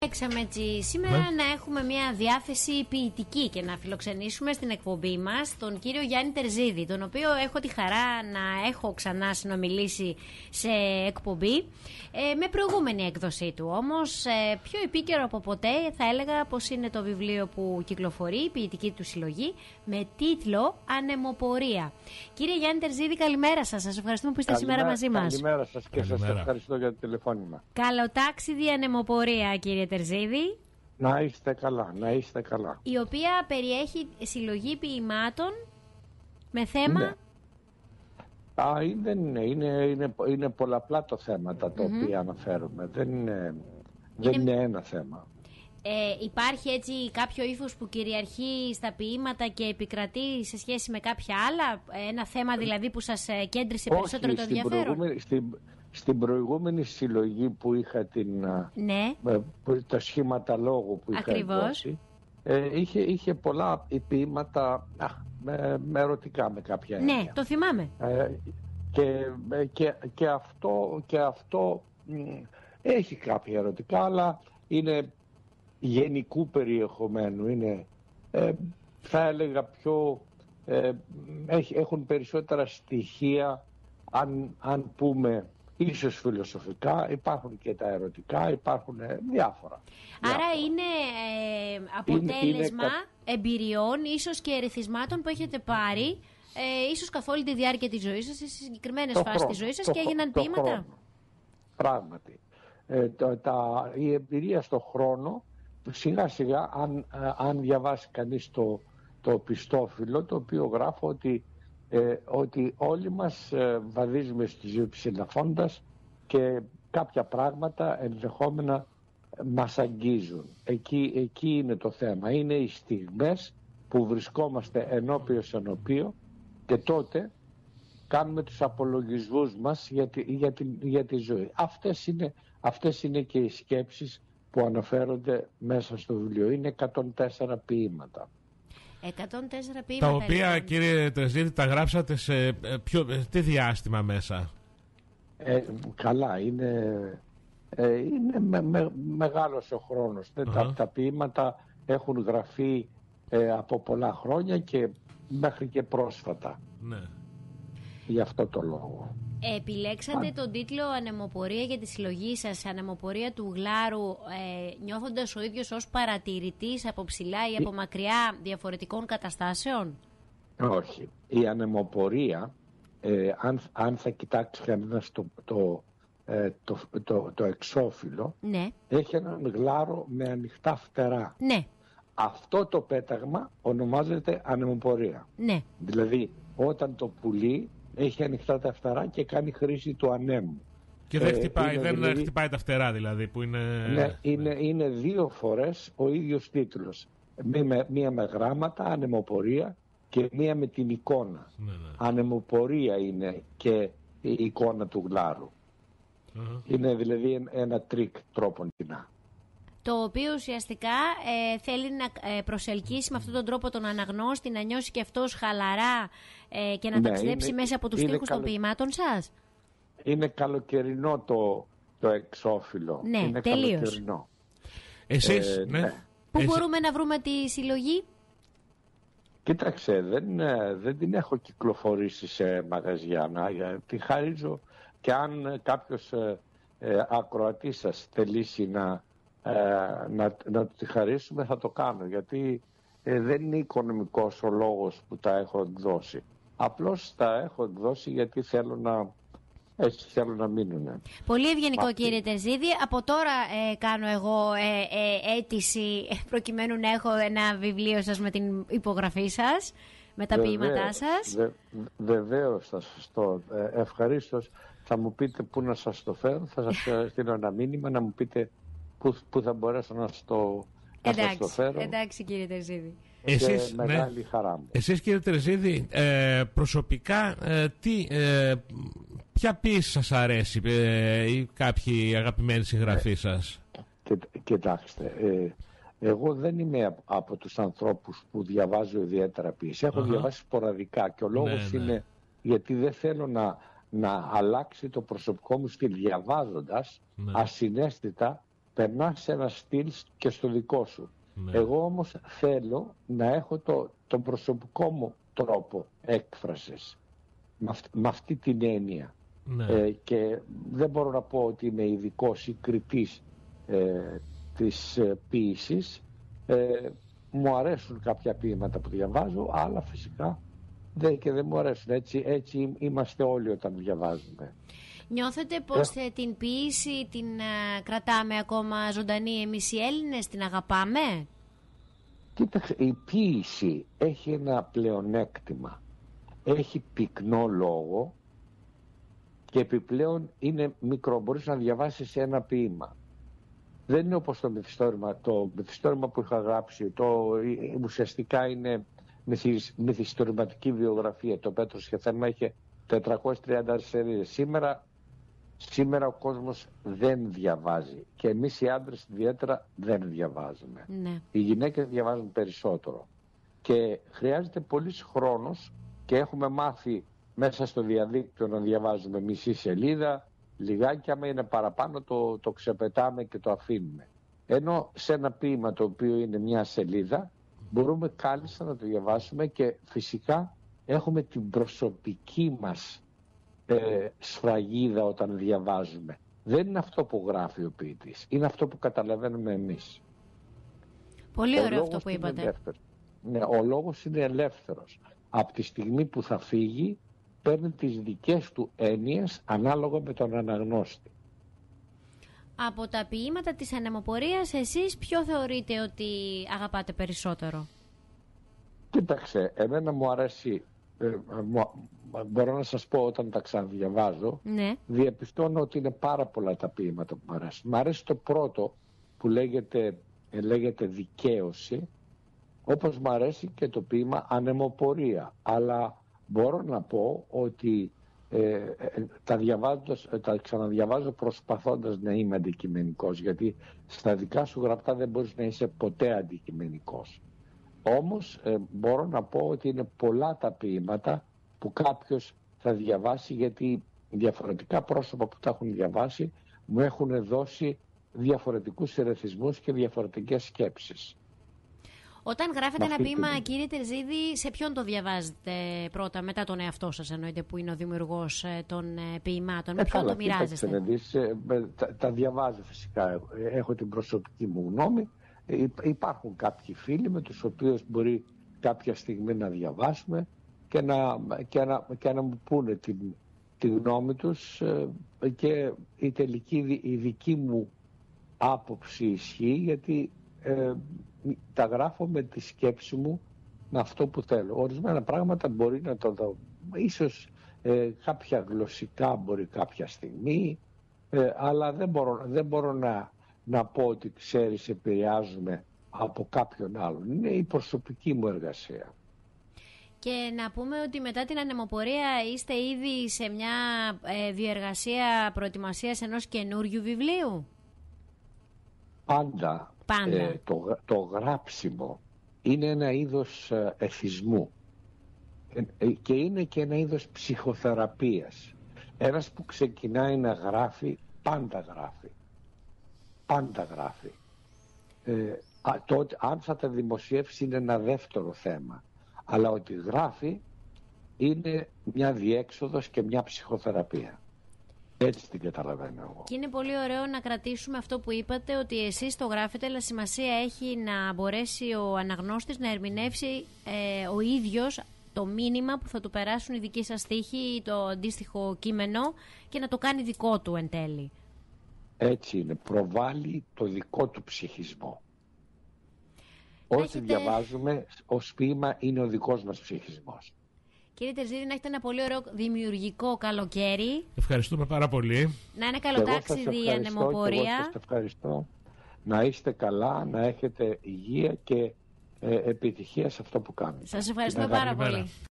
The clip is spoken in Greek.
Έξαμε έτσι σήμερα να έχουμε μια διάθεση ποιητική και να φιλοξενήσουμε στην εκπομπή μας τον κύριο Γιάννη Τερζίδη, τον οποίο έχω τη χαρά να έχω ξανά συνομιλήσει σε εκπομπή με προηγούμενη έκδοσή του. Όμως πιο επίκαιρο από ποτέ θα έλεγα πως είναι το βιβλίο που κυκλοφορεί, η ποιητική του συλλογή, με τίτλο «Ανεμοπορία». Κύριε Γιάννη Τερζίδη, καλημέρα σας. Σας ευχαριστούμε που είστε σήμερα μαζί μας. Καλημέρα σας και σας ευχαριστώ για το τηλεφώνημα. Καλοτάξιδη ανεμοπορία, κύριε Τερζίδη. Να είστε καλά, να είστε καλά. Η οποία περιέχει συλλογή ποιημάτων με θέμα... Ναι. Είναι πολλαπλά το θέματα τα οποία αναφέρουμε. Δεν είναι ένα θέμα. Υπάρχει έτσι κάποιο ύφος που κυριαρχεί στα ποίηματα και επικρατεί σε σχέση με κάποια άλλα? Ένα θέμα δηλαδή που σας κέντρισε περισσότερο το ενδιαφέρον? Στην προηγούμενη συλλογή που είχα τα σχήματα λόγου που είχα εκδώσει, είχε πολλά ποίηματα με ερωτικά, με κάποια έννοια. Ναι, το θυμάμαι. Και αυτό έχει κάποια ερωτικά, αλλά είναι γενικού περιεχομένου. Είναι, θα έλεγα, έχουν περισσότερα στοιχεία, αν πούμε ίσως φιλοσοφικά. Υπάρχουν και τα ερωτικά, υπάρχουν διάφορα. Άρα είναι αποτέλεσμα εμπειριών, ίσως και ερεθισμάτων που έχετε πάρει ίσως καθ' όλη τη διάρκεια της ζωής σας, σε συγκεκριμένες φάσεις της ζωής σας, και έγιναν ποίηματα. Πράγματι. Η εμπειρία στο χρόνο, σιγά σιγά, αν διαβάσει κανείς το πιστόφυλλο, το οποίο γράφω ότι όλοι μας βαδίζουμε στη ζωή ψηλαφώντας και κάποια πράγματα ενδεχόμενα μας αγγίζουν. Εκεί είναι το θέμα. Είναι οι στιγμές που βρισκόμαστε ενώπιο και τότε κάνουμε τους απολογισμούς μας για τη ζωή. Αυτές είναι και οι σκέψεις που αναφέρονται μέσα στο βιβλίο. Είναι 104 ποίηματα. 104 ποίηματα. Τα οποία, κύριε Τερζίδη, τα γράψατε σε τι διάστημα μέσα? Καλά, είναι μεγάλος ο χρόνος. Τα ποίηματα έχουν γραφεί από πολλά χρόνια και μέχρι και πρόσφατα. Ναι. Γι' αυτό το λόγο. Επιλέξατε τον τίτλο «Ανεμοπορία» για τη συλλογή σας, «Ανεμοπορία του Γλάρου», νιώθοντας ο ίδιος ως παρατηρητής από ψηλά ή από μακριά διαφορετικών καταστάσεων? Όχι. Η ανεμοπορία, αν θα κοιτάξει κανένας το εξώφυλλο, ναι, έχει έναν γλάρο με ανοιχτά φτερά. Ναι. Αυτό το πέταγμα ονομάζεται ανεμοπορία. Ναι. Δηλαδή, όταν το πουλί έχει ανοιχτά τα φτερά και κάνει χρήση του ανέμου. Και δεν χτυπάει τα φτερά, δηλαδή, που είναι... Ναι, είναι δύο φορές ο ίδιος τίτλος. Μία με γράμματα, ανεμοπορία, και μία με την εικόνα. Ναι. Ανεμοπορία είναι και η εικόνα του γλάρου. Είναι δηλαδή ένα τρίκ τρόπον κοινά. Το οποίο ουσιαστικά θέλει να προσελκύσει με αυτόν τον τρόπο τον αναγνώστη, να νιώσει και αυτός χαλαρά και να ταξιδέψει μέσα από τους στίχους των ποίηματων σας. Είναι καλοκαιρινό το εξώφυλλο. Ναι, είναι τελείως. Καλοκαιρινό. Εσείς, ναι. Πού μπορούμε να βρούμε τη συλλογή? Κοίταξε, δεν την έχω κυκλοφορήσει σε μαγαζιά. Τη χαρίζω, και αν κάποιος ακροατής σας θελήσει να τη χαρίσουμε, θα το κάνω, γιατί δεν είναι οικονομικός ο λόγος που τα έχω εκδώσει. Απλώς τα έχω εκδώσει γιατί θέλω να μείνουν. Πολύ ευγενικό, κύριε Τερζίδη. Από τώρα κάνω εγώ αίτηση προκειμένου να έχω ένα βιβλίο σας με την υπογραφή σας, με τα ποίηματά σας. Βεβαίως θα σας το ευχαρίστως. Θα μου πείτε πού να σας το φέρω, θα σας στείλω ένα μήνυμα να μου πείτε πού θα μπορέσω να σας το φέρω. Εντάξει, κύριε Τερζίδη. Εσείς, μεγάλη χαρά μου. Εσείς, κύριε Τερζίδη, προσωπικά ποια ποίηση σας αρέσει, ή κάποιοι αγαπημένοι συγγραφείς σας? Κοιτάξτε, εγώ δεν είμαι από τους ανθρώπους που διαβάζω ιδιαίτερα ποίηση. Έχω διαβάσει σποραδικά, και ο λόγος είναι γιατί δεν θέλω να αλλάξει το προσωπικό μου στυλ, διαβάζοντας ασυναίσθητα περνά σε ένα στυλ και στο δικό σου. Ναι. Εγώ όμως θέλω να έχω τον προσωπικό μου τρόπο έκφρασης, με αυτή την έννοια. Ναι. Και δεν μπορώ να πω ότι είμαι ειδικός ή κριτής της ποίησης. Μου αρέσουν κάποια ποίηματα που διαβάζω, αλλά φυσικά και δεν μου αρέσουν. Έτσι είμαστε όλοι όταν διαβάζουμε. Νιώθετε πως την ποίηση την κρατάμε ακόμα ζωντανή εμείς οι Έλληνες, την αγαπάμε? Κοίταξε, η ποίηση έχει ένα πλεονέκτημα. Έχει πυκνό λόγο και επιπλέον είναι μικρό. Μπορείς να διαβάσεις ένα ποίημα. Δεν είναι όπως το μυθιστόρημα. Το μυθιστόρημα που είχα γράψει ουσιαστικά είναι μυθιστορηματική βιογραφία. Το Πέτρος και Θέρμα είχε 430 σελίδες. Σήμερα ο κόσμος δεν διαβάζει και εμείς οι άντρες ιδιαίτερα δεν διαβάζουμε. Ναι. Οι γυναίκες διαβάζουν περισσότερο και χρειάζεται πολύς χρόνος και έχουμε μάθει μέσα στο διαδίκτυο να διαβάζουμε μισή σελίδα, λιγάκι, άμα είναι παραπάνω το ξεπετάμε και το αφήνουμε. Ενώ σε ένα ποίημα το οποίο είναι μια σελίδα μπορούμε κάλλιστα να το διαβάσουμε και φυσικά έχουμε την προσωπική μας σφραγίδα όταν διαβάζουμε. Δεν είναι αυτό που γράφει ο ποιητής, είναι αυτό που καταλαβαίνουμε εμείς. Πολύ ωραίο αυτό που είπατε. Ναι, ο λόγος είναι ελεύθερος. Από τη στιγμή που θα φύγει παίρνει τις δικές του έννοιες ανάλογα με τον αναγνώστη. Από τα ποίηματα της ανεμοπορίας εσείς ποιο θεωρείτε ότι αγαπάτε περισσότερο? Κοίταξε, εμένα μου αρέσει, μπορώ να σας πω όταν τα ξαναδιαβάζω, ναι, διαπιστώνω ότι είναι πάρα πολλά τα ποίηματα που μου αρέσουν. Μ' αρέσει το πρώτο που λέγεται δικαίωση, όπως μ' αρέσει και το ποίημα ανεμοπορία. Αλλά μπορώ να πω ότι τα ξαναδιαβάζω προσπαθώντας να είμαι αντικειμενικός, γιατί στα δικά σου γραπτά δεν μπορείς να είσαι ποτέ αντικειμενικός. Όμως μπορώ να πω ότι είναι πολλά τα ποίηματα που κάποιος θα διαβάσει, γιατί διαφορετικά πρόσωπα που τα έχουν διαβάσει μου έχουν δώσει διαφορετικούς ερεθισμούς και διαφορετικές σκέψεις. Όταν γράφετε ένα ποίημα, κύριε Τερζίδη, σε ποιον το διαβάζετε πρώτα, μετά τον εαυτό σας εννοείται, που είναι ο δημιουργός των ποίημάτων, με ποιον το μοιράζεστε? Τα διαβάζω φυσικά, έχω την προσωπική μου γνώμη. Υπάρχουν κάποιοι φίλοι με τους οποίους μπορεί κάποια στιγμή να διαβάσουμε και να μου πούνε τη γνώμη τους, και η δική μου άποψη ισχύει, γιατί τα γράφω με τη σκέψη μου, με αυτό που θέλω. Ορισμένα πράγματα μπορεί να το δω, ίσως κάποια γλωσσικά μπορεί κάποια στιγμή, αλλά δεν μπορώ να πω ότι ξέρεις, επηρεάζουμε από κάποιον άλλον. Είναι η προσωπική μου εργασία. Και να πούμε ότι μετά την ανεμοπορία είστε ήδη σε μια διεργασία προετοιμασίας ενός καινούριου βιβλίου? Πάντα. Το γράψιμο είναι ένα είδος εθισμού και είναι και ένα είδος ψυχοθεραπείας. Ένας που ξεκινάει να γράφει πάντα γράφει. Αν θα τα δημοσιεύσει είναι ένα δεύτερο θέμα, αλλά ότι γράφει είναι μια διέξοδος και μια ψυχοθεραπεία. Έτσι την καταλαβαίνω εγώ. Και είναι πολύ ωραίο να κρατήσουμε αυτό που είπατε, ότι εσείς το γράφετε, αλλά σημασία έχει να μπορέσει ο αναγνώστης να ερμηνεύσει ο ίδιος το μήνυμα που θα του περάσουν οι δικοί σας στίχοι ή το αντίστοιχο κείμενο και να το κάνει δικό του εν τέλει. Έτσι είναι, προβάλλει το δικό του ψυχισμό. Ό,τι διαβάζουμε ως ποίημα είναι ο δικός μας ψυχισμός. Κύριε Τερζίδη, να έχετε ένα πολύ ωραίο δημιουργικό καλοκαίρι. Ευχαριστούμε πάρα πολύ. Να είναι καλό ταξίδι η ανεμοπορία. Εγώ σας ευχαριστώ. Να είστε καλά, να έχετε υγεία και επιτυχία σε αυτό που κάνετε. Σας ευχαριστώ πάρα πολύ.